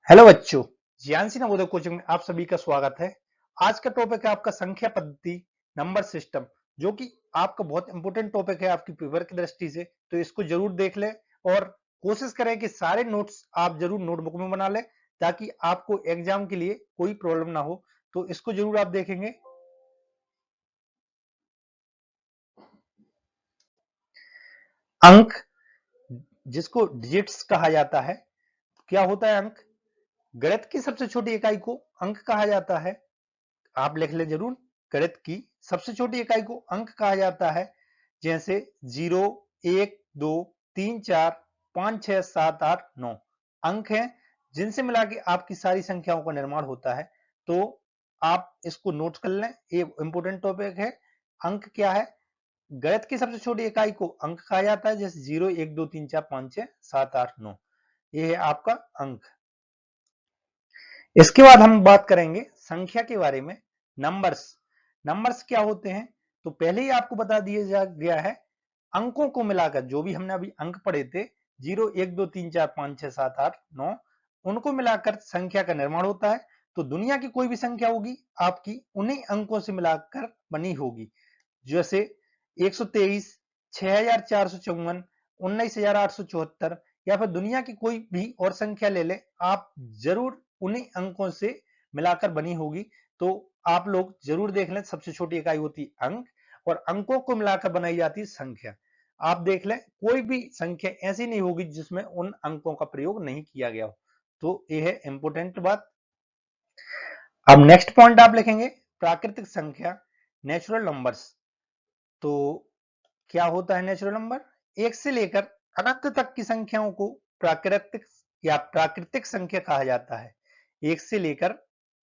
Hello बच्चों, ज्ञानसी Navodaya coaching में आप सभी का स्वागत है। आज का टॉपिक है आपका संख्या पद्धति नंबर सिस्टम, जो कि आपका बहुत इंपॉर्टेंट टॉपिक है आपकी पेपर की दृष्टि से। तो इसको जरूर देख लें और कोशिश करें कि सारे नोट्स आप जरूर नोटबुक में बना लें, ताकि आपको एग्जाम के लिए कोई प्रॉब्लम ना हो। तो इसको जरूर आप देखेंगे। अंक, जिसको डिजिट्स कहा जाता है, क्या होता है अंक? गणित की सबसे छोटी इकाई को अंक कहा जाता है। आप लिख लें जरूर, गणित की सबसे छोटी इकाई को अंक कहा जाता है। जैसे 0, 1, 2, 3, 4, 5, 6, 7, 8, 9 अंक हैं, जिनसे मिला के आपकी सारी संख्याओं का निर्माण होता है। तो आप इसको नोट कर लें, ये इंपोर्टेंट टॉपिक है। अंक क्या है? गणित की सबसे छोटी इकाई को अंक कहा जाता है। जैसे 0, 1, 2, 3, 4, 5, 6, 7, 8, 9, ये है आपका अंक। इसके बाद हम बात करेंगे संख्या के बारे में। नंबर्स, नंबर्स क्या होते हैं? तो पहले ही आपको बता दिया गया है। अंकों को मिलाकर, जो भी हमने अभी अंक पढ़े थे, 0, 1, 2, 3, 4, 5, 6, 7, 8, 9, उनको मिलाकर संख्या का निर्माण होता है। तो दुनिया की कोई भी संख्या होगी आपकी उन्हीं अंकों से मिलाकर बनी होगी। जैसे 123, 6454, 19874, या फिर दुनिया की कोई भी और संख्या ले ले, आप जरूर उन्हीं अंकों से मिलाकर बनी होगी। तो आप लोग जरूर देख लें, सबसे छोटी इकाई होती है अंक, और अंकों को मिलाकर बनाई जाती है संख्या। आप देख लें, कोई भी संख्या ऐसी नहीं होगी जिसमें उन अंकों का प्रयोग नहीं किया गया हो। तो यह है इंपोर्टेंट बात। अब नेक्स्ट पॉइंट आप लिखेंगे, प्राकृतिक संख्या, नेचुरल नंबर्स। तो क्या होता है नेचुरल नंबर? एक से लेकर अनंत तक की संख्याओं को प्राकृतिक या प्राकृतिक संख्या कहा जाता है। एक से लेकर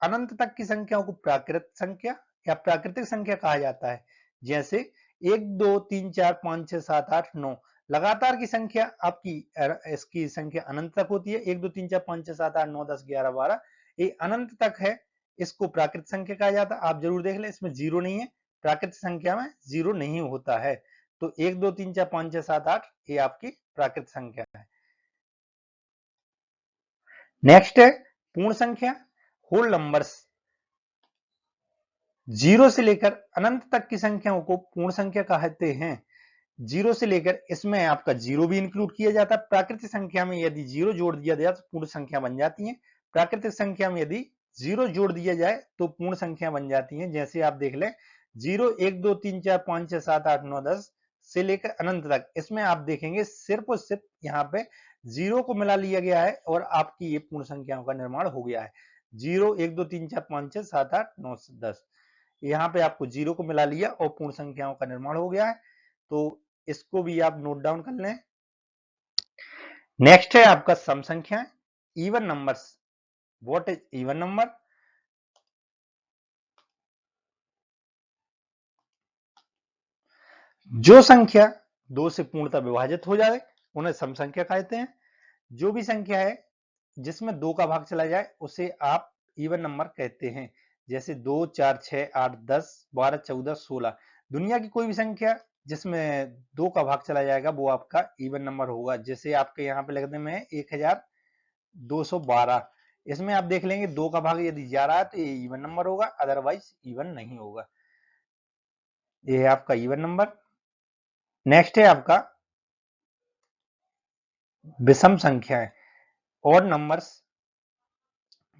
अनंत तक की संख्याओं को प्राकृतिक संख्या या प्राकृतिक संख्या कहा जाता है। जैसे 1, 2, 3, 4, 5, 6, 7, 8, 9 लगातार की संख्या आपकी, इसकी संख्या अनंत तक होती है। 1, 2, 3, 4, 5, 6, 7, 8, 9, 10, 11, 12, ये अनंत तक है। इसको प्राकृतिक संख्या कहा जाता है। आप जरूर देख लें, इसमें जीरो नहीं है। प्राकृतिक संख्या में जीरो नहीं होता है। तो 1, 2, 3, 4, 5, 6, 7, 8 ये आपकी प्राकृतिक संख्या है। नेक्स्ट है पूर्ण संख्या, होल नंबर्स। जीरो से लेकर अनंत तक की संख्याओं को पूर्ण संख्या कहते हैं। जीरो से लेकर, इसमें आपका जीरो भी इंक्लूड किया जाता है। प्राकृतिक संख्या में यदि जीरो जोड़ दिया जाए तो पूर्ण संख्या बन जाती है। प्राकृतिक संख्या में यदि जीरो जोड़ दिया जाए तो पूर्ण संख्या बन जाती है। जैसे आप देख लें, 0, 1, 2, 3, 4, 5, 6, 7, 8, 9, 10 से लेकर अनंत तक, इसमें आप देखेंगे सिर्फ और सिर्फ यहाँ पे जीरो को मिला लिया गया है और आपकी ये पूर्ण संख्याओं का निर्माण हो गया है। 0, 1, 2, 3, 4, 5, 6, 7, 8, 9, 10, यहाँ पे आपको जीरो को मिला लिया और पूर्ण संख्याओं का निर्माण हो गया है। तो इसको भी आप नोट डाउन कर लें। नेक्स्ट है आपका सम संख्या, even numbers. What is even number? जो संख्या दो से पूर्णतः विभाजित हो जाए उन्हें सम संख्या कहते हैं। जो भी संख्या है जिसमें दो का भाग चला जाए उसे आप इवन नंबर कहते हैं। जैसे 2, 4, 6, 8, 10, 12, 14, 16, दुनिया की कोई भी संख्या जिसमें दो का भाग चला जाएगा वो आपका इवन नंबर होगा। जैसे आपके यहाँ पे लिखने में है 1212, इसमें आप देख लेंगे दो का भाग यदि जा रहा है तो ये इवन नंबर होगा, अदरवाइज इवन नहीं होगा। ये है आपका इवन नंबर। नेक्स्ट है आपका विषम संख्याएं, ऑड नंबर्स।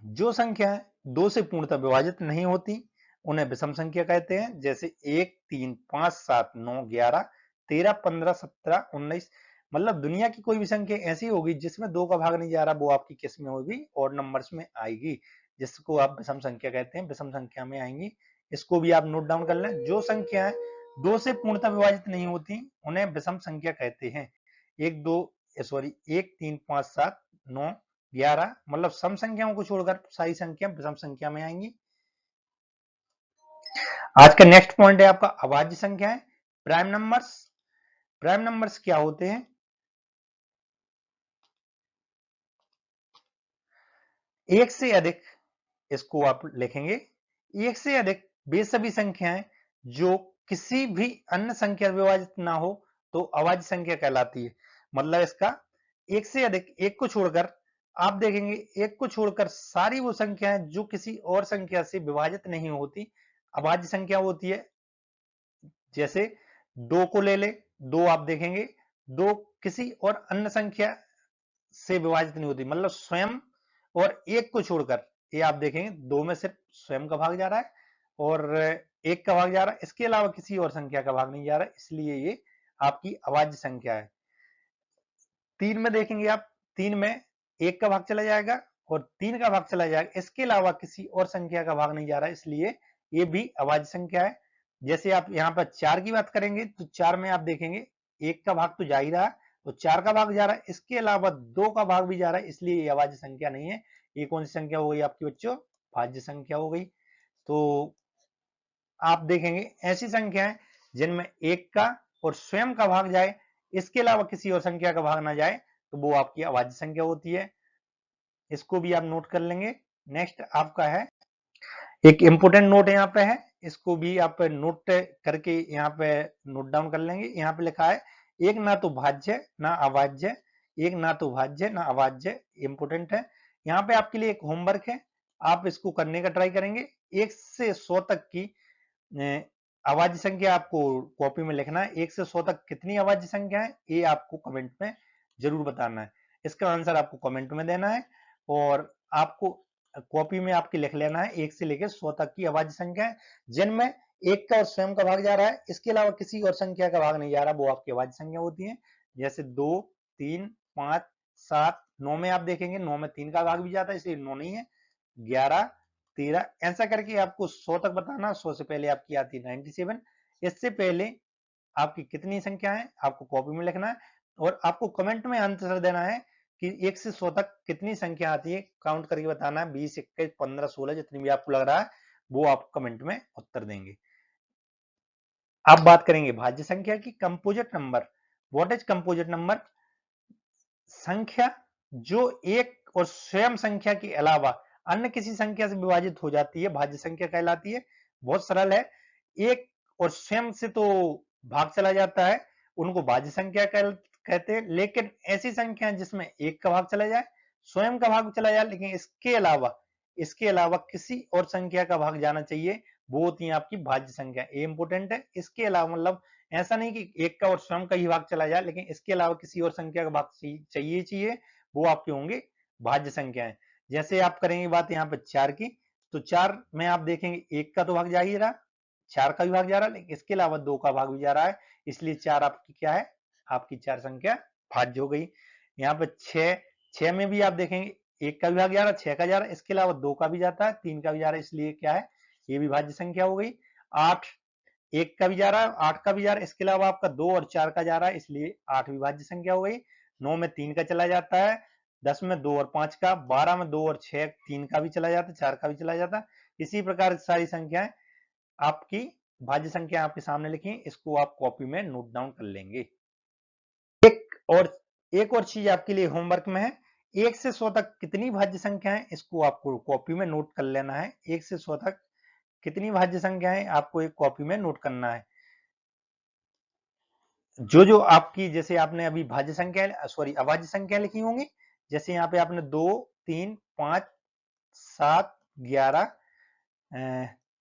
जो संख्याएं दो से पूर्णतः विभाजित नहीं होती उन्हें विषम संख्या कहते हैं। जैसे 1, 3, 5, 7, 9, 11, 13, 15, 17, 19, मतलब दुनिया की कोई भी संख्या ऐसी होगी जिसमें दो का भाग नहीं जा रहा, वो आपकी किस में होगी? ऑड नंबर्स में आएगी, जिसको आप विषम संख्या कहते हैं, विषम संख्या में आएंगी। इसको भी आप नोट डाउन कर लें। जो संख्याएं दो से पूर्णतः विभाजित नहीं होती उन्हें विषम संख्या कहते हैं। एक दो सॉरी 1, 3, 5, 7, 9, 11, मतलब सम संख्याओं को छोड़कर सारी संख्या विषम संख्या में आएंगी। आज का नेक्स्ट पॉइंट है आपका अभाज्य संख्याएं, प्राइम नंबर्स। प्राइम नंबर्स क्या होते हैं? एक से अधिक, इसको आप लिखेंगे, एक से अधिक वे सभी संख्याएं जो किसी भी अन्य संख्या विभाजित ना हो तो अभाज्य संख्या कहलाती है। मतलब इसका एक से अधिक, एक को छोड़कर आप देखेंगे एक को छोड़कर सारी वो संख्याएं जो किसी और संख्या से विभाजित नहीं होती अभाज्य संख्या होती है। जैसे 2 को ले ले, 2 आप देखेंगे 2 किसी और अन्य संख्या से विभाजित नहीं होती, मतलब स्वयं और एक को छोड़कर। ये आप देखेंगे 2 में सिर्फ स्वयं का भाग जा रहा है और एक का भाग जा रहा है, इसके अलावा किसी और संख्या का भाग नहीं जा रहा है, इसलिए ये आपकी अभाज्य संख्या है। 3 में देखेंगे आप, 3 में एक का भाग चला जाएगा और 3 का भाग चला जाएगा, इसके अलावा किसी और संख्या का भाग नहीं जा रहा है, इसलिए ये भी अभाज्य संख्या है। जैसे आप यहाँ पर 4 की बात करेंगे तो 4 में आप देखेंगे एक का भाग तो जा ही रहा है तो 4 का भाग जा रहा है, इसके अलावा 2 का भाग भी जा रहा है, इसलिए ये अभाज्य संख्या नहीं है। ये कौन सी संख्या हो गई आपकी बच्चों? भाज्य संख्या हो गई। तो आप देखेंगे ऐसी संख्याएं जिनमें एक का और स्वयं का भाग जाए, इसके अलावा किसी और संख्या का भाग ना जाए, तो वो आपकी अभाज्य संख्या होती है। इसको भी आप नोट कर लेंगे। नेक्स्ट आपका है एक इंपोर्टेंट नोट यहाँ पे है, इसको भी आप नोट करके यहाँ पे नोट डाउन कर लेंगे। यहाँ पे लिखा है एक ना तो भाज्य ना अभाज्य, एक ना तो भाज्य ना अभाज्य, इंपोर्टेंट है। यहाँ पे आपके लिए एक होमवर्क है, आप इसको करने का ट्राई करेंगे। 1 से 100 तक की अभाज्य संख्या आपको कॉपी में लिखना है। 1 से 100 तक कितनी अभाज्य संख्या है ये आपको कमेंट में जरूर बताना है। इसका आंसर आपको कमेंट में देना है और आपको कॉपी में आपके लिख लेना है 1 से लेकर 100 तक की अभाज्य संख्या है जिनमें एक का और स्वयं का भाग जा रहा है, इसके अलावा किसी और संख्या का भाग नहीं जा रहा, वो आपकी अभाज्य संख्या होती है। जैसे 2, 3, 5, 7, 9 में आप देखेंगे 9 में 3 का भाग भी जाता है, इसलिए 9 नहीं है। 11, 13 ऐसा करके आपको 100 तक बताना। 100 से पहले आपकी आती है 97, इससे पहले आपकी कितनी संख्या है आपको कॉपी में लिखना है और आपको कमेंट में आंसर देना है कि 1 से 100 तक कितनी संख्या आती है, काउंट करके बताना है। 20, 21, 15, 16 जितनी भी आपको लग रहा है वो आप कमेंट में उत्तर देंगे। अब बात करेंगे भाज्य संख्या की। Composite number, what is composite number? संख्या जो एक और स्वयं संख्या के अलावा अन्य किसी संख्या से विभाजित हो जाती है भाज्य संख्या कहलाती है। बहुत सरल है, एक और स्वयं से तो भाग चला जाता है उनको भाज्य संख्या कहते हैं, लेकिन ऐसी संख्या जिसमें एक का भाग चला जाए, स्वयं का भाग चला जाए, लेकिन इसके अलावा किसी और संख्या का भाग जाना चाहिए, वो होती है आपकी भाज्य संख्या। ये इंपोर्टेंट है। इसके अलावा मतलब ऐसा नहीं कि एक का और स्वयं का ही भाग चला जाए, लेकिन इसके अलावा किसी और संख्या का भाग चाहिए, वो आपके होंगे भाज्य संख्याएं। जैसे आप करेंगे बात यहाँ पे 4 की, तो 4 में आप देखेंगे एक का तो भाग जा ही रहा, 4 का भी भाग जा रहा है, लेकिन इसके अलावा 2 का भाग भी जा रहा है, इसलिए 4 आपकी क्या है? आपकी 4 संख्या भाज्य हो गई। यहाँ पे 6 में भी आप देखेंगे एक का भी भाग जा रहा है, 6 का जा रहा है, इसके अलावा 2 का भी जाता है, 3 का भी जा रहा है, इसलिए क्या है? ये भी भाज्य संख्या हो गई। 8 एक का भी जा रहा है, 8 का भी जा रहा है, इसके अलावा आपका 2 और 4 का जा रहा है, इसलिए 8 विभाज्य संख्या हो गई। 9 में 3 का चला जाता है, 10 में 2 और 5 का, 12 में 2 और 6 3 का भी चला जाता है, 4 का भी चला जाता है। इसी प्रकार सारी संख्याएं आपकी भाज्य संख्या आपके सामने लिखी, इसको आप कॉपी में नोट डाउन कर लेंगे। एक और चीज आपके लिए होमवर्क में है, 1 से 100 तक कितनी भाज्य संख्या है इसको आपको कॉपी में नोट कर लेना है। 1 से 100 तक कितनी भाज्य संख्या है आपको एक कॉपी में नोट करना है। जो आपकी, जैसे आपने अभी भाज्य संख्या सॉरी अभाज्य संख्या लिखी होंगी, जैसे यहाँ पे आपने 2, 3, 5, 7, 11,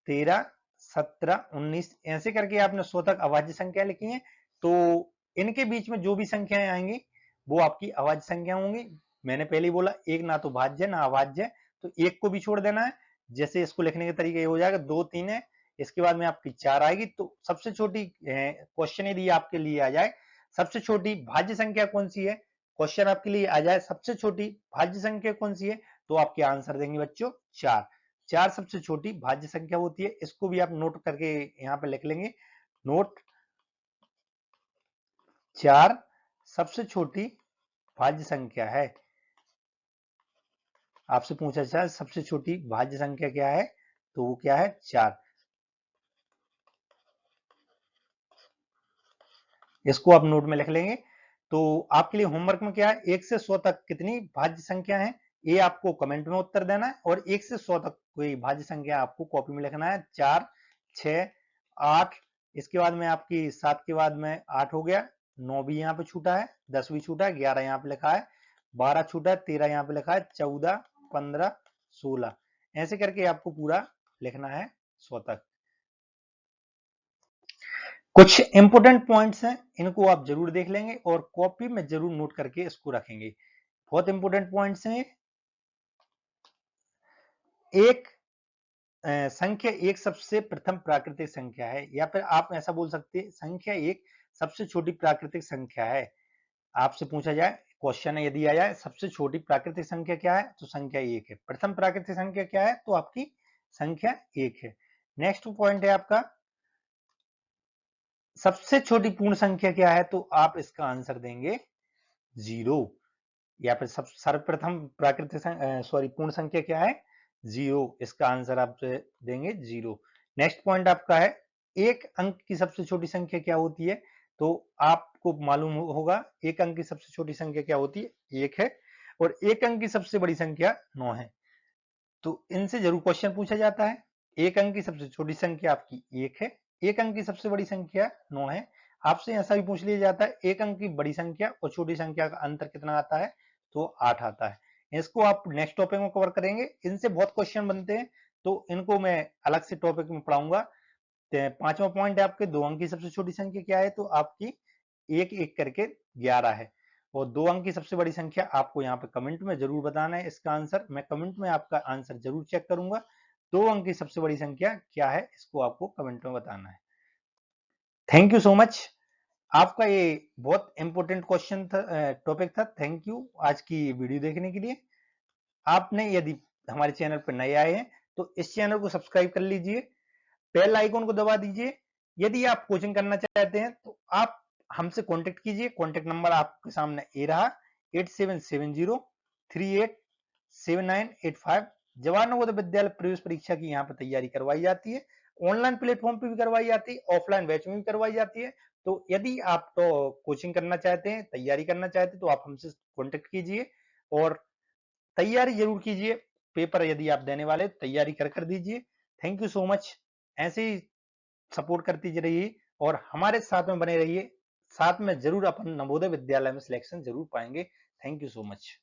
13, 17, 19 ऐसे करके आपने 100 तक अभाज्य संख्या लिखी है, तो इनके बीच में जो भी संख्याएं आएंगी वो आपकी अभाज्य संख्या होंगी। मैंने पहले ही बोला एक ना तो भाज्य ना अभाज्य, तो एक को भी छोड़ देना है। जैसे इसको लिखने के तरीके ये हो जाएगा, 2, 3 है, इसके बाद में आपकी 4 आएगी, तो सबसे छोटी क्वेश्चन यदि आपके लिए आ जाए सबसे छोटी भाज्य संख्या कौन सी है, क्वेश्चन आपके लिए आ जाए सबसे छोटी भाज्य संख्या कौन सी है, तो आपके आंसर देंगे बच्चों 4। 4 सबसे छोटी भाज्य संख्या होती है। इसको भी आप नोट करके यहाँ पे लिख लेंगे, नोट 4 सबसे छोटी भाज्य संख्या है। आपसे पूछा जाए सबसे छोटी भाज्य संख्या क्या है, तो वो क्या है? 4। इसको आप नोट में लिख लेंगे। तो आपके लिए होमवर्क में क्या है, 1 से 100 तक कितनी भाज्य संख्या है ये आपको कमेंट में उत्तर देना है, और 1 से 100 तक कोई भाज्य संख्या आपको कॉपी में लिखना है। 4, 6, 8, इसके बाद में आपकी 7 के बाद में 8 हो गया, 9 भी यहाँ पे छूटा है, 10 भी छूटा है, 11 यहाँ पे लिखा है, 12 छूटा, 13 यहाँ पे लिखा है, 14, 15, 16, ऐसे करके आपको पूरा लिखना है 100 तक। कुछ इंपोर्टेंट पॉइंट्स हैं, इनको आप जरूर देख लेंगे और कॉपी में जरूर नोट करके इसको रखेंगे। बहुत इंपोर्टेंट पॉइंट्स हैं। एक संख्या एक सबसे प्रथम प्राकृतिक संख्या है, या फिर आप ऐसा बोल सकते हैं संख्या एक सबसे छोटी प्राकृतिक संख्या है। आपसे पूछा जाए, क्वेश्चन यदि आ जाए सबसे छोटी प्राकृतिक संख्या क्या है, तो संख्या एक है। प्रथम प्राकृतिक संख्या क्या है, तो आपकी संख्या एक है। नेक्स्ट पॉइंट है आपका सबसे छोटी पूर्ण संख्या क्या है, तो आप इसका आंसर देंगे 0, या फिर सब सर्वप्रथम प्राकृतिक पूर्ण संख्या क्या है, 0, इसका आंसर आप देंगे 0। नेक्स्ट पॉइंट आपका है एक अंक की सबसे छोटी संख्या क्या होती है, तो आपको मालूम होगा एक अंक की सबसे छोटी संख्या क्या होती है, 1 है, और एक अंक की सबसे बड़ी संख्या 9 है। तो इनसे जरूर क्वेश्चन पूछा जाता है। एक अंक की सबसे छोटी संख्या आपकी 1 है, एक अंक की सबसे बड़ी संख्या 9 है। आपसे ऐसा भी पूछ लिया जाता है एक अंक की बड़ी संख्या और छोटी संख्या का अंतर कितना आता है, तो 8 आता है। इसको आप नेक्स्ट टॉपिक में कवर करेंगे। इनसे बहुत क्वेश्चन बनते हैं, तो इनको मैं अलग से टॉपिक में पढ़ाऊंगा। पांचवा पॉइंट है आपके दो अंक की सबसे छोटी संख्या क्या है, तो आपकी एक एक करके 11 है। और दो अंक की सबसे बड़ी संख्या आपको यहाँ पे कमेंट में जरूर बताना है इसका आंसर। मैं कमेंट में आपका आंसर जरूर चेक करूंगा। दो अंक की सबसे बड़ी संख्या क्या है, इसको आपको कमेंट में बताना है। Thank you so much. आपका ये बहुत इंपॉर्टेंट क्वेश्चन था, टॉपिक था। थैंक यू आज की वीडियो देखने के लिए। आपने यदि हमारे चैनल पर नए आए हैं तो इस चैनल को सब्सक्राइब कर लीजिए, बेल आइकन को दबा दीजिए। यदि आप कोचिंग करना चाहते हैं तो आप हमसे कांटेक्ट कीजिए। कांटेक्ट नंबर आपके सामने ए रहा, 8770387985। जवाहर नवोदय विद्यालय प्रवेश परीक्षा की यहाँ पर तैयारी करवाई जाती है। ऑनलाइन प्लेटफॉर्म पे भी करवाई जाती है, ऑफलाइन बैच में भी करवाई जाती है। तो यदि आप तो कोचिंग करना चाहते हैं, तैयारी करना चाहते हैं, तो आप हमसे कांटेक्ट कीजिए और तैयारी जरूर कीजिए। पेपर यदि आप देने वाले तैयारी कर दीजिए। Thank you so much. ऐसे ही सपोर्ट करती रहिए और हमारे साथ में बने रहिए। साथ में जरूर अपन नवोदय विद्यालय में सिलेक्शन जरूर पाएंगे। Thank you so much.